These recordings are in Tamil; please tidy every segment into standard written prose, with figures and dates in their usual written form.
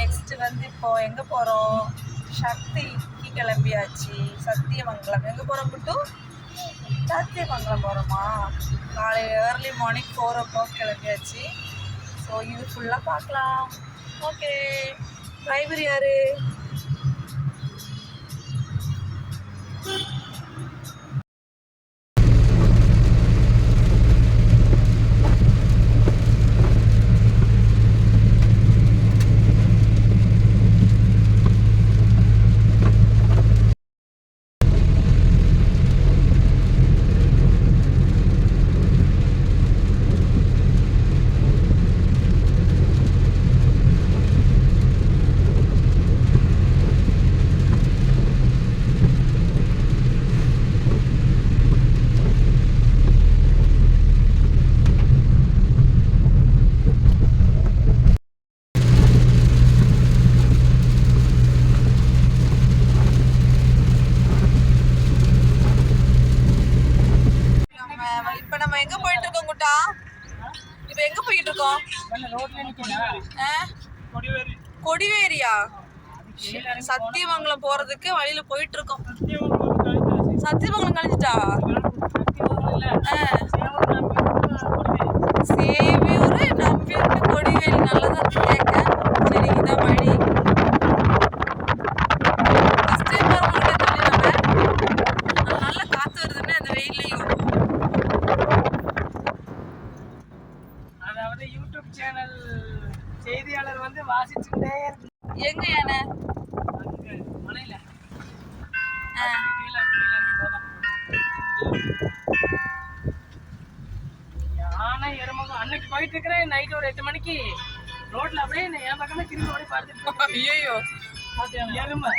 நெக்ஸ்ட் வந்து இப்போ எங்கே போகிறோம்? சக்திக்கு கிளம்பியாச்சு. சத்தியமங்கலம் எங்கே போகிறோம் குட்டு? சத்தியமங்கலம் போகிறோமா? காலையில் ஏர்லி மார்னிங் 4 o'clock கிளம்பியாச்சு. ஸோ இது ஃபுல்லாக பார்க்கலாம். ஓகே, டிரைவர் யாரு? இப்போ நம்ம எங்கே போயிட்டு இருக்கோம் குட்டா? இப்போ எங்கே போயிட்டு இருக்கோம்? கொடிவேரியா? சத்தியமங்கலம் போறதுக்கு வழியில போயிட்டு இருக்கோம். சத்தியமங்கலம் கழிஞ்சிட்டா? சேவியூர் நம்பியூர் கொடிவேரி நல்லதா இருக்கு கேட்க. சரி, இதான் வழி. ஃபர்ஸ்ட் டைம் போறவங்களுக்கு நம்ம நல்ல காத்து வருதுன்னு அந்த வெயிலையும். அதாவது யூடியூப் சேனல் செய்தியாளர் வந்து வாசிச்சுட்டே இருக்கு. எங்க யானை? மலையில யானை எருமகம் அன்னைக்கு போயிட்டு இருக்கிறேன். நைட் ஒரு 8 மணிக்கு ரோட்ல அப்படியே என் பக்கமே திரும்பி ஓடி பார்த்துட்டு. ஐயோ, எருமை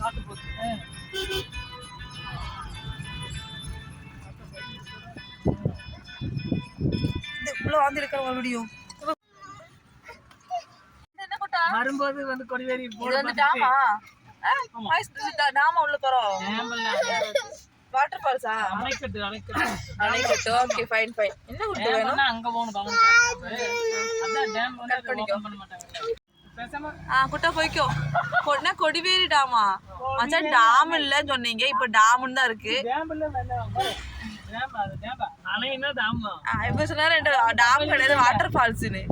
காட்டு போகுது. இவ்வளோ வந்து இருக்கிற மறுபடியும் வரும்போது வந்து கொடிவேரி இது வந்து டாமா? டாமா உள்ள போறோம். வாட்டர் ஃபால்ஸா? அணைக்கட்டு. Okay, fine fine. என்ன குட்டு வேணும்? அங்க போணும். அதான் டேம் வந்து ஓபன் பண்ண மாட்டாங்க. குட்டா போய்க்கோ. கொடிவேரி டாமா? மச்சான் டாம் இல்லன்னு சொன்னீங்க, இப்ப டாம்னு தான் இருக்கு. இப்ப சொன்னாரு டாம் கிடையாது, வாட்டர் ஃபால்ஸ்னு.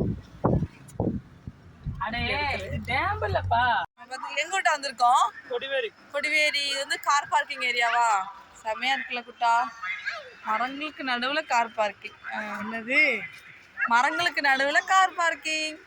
எங்க விட்டா வந்திருக்கோம்? கொடிவேரி. இது வந்து கார் பார்க்கிங் ஏரியாவா? செமையா இருக்குல்ல குட்டா? மரங்களுக்கு நடுவுல கார் பார்க்கிங். என்னது? மரங்களுக்கு நடுவுல கார் பார்க்கிங்.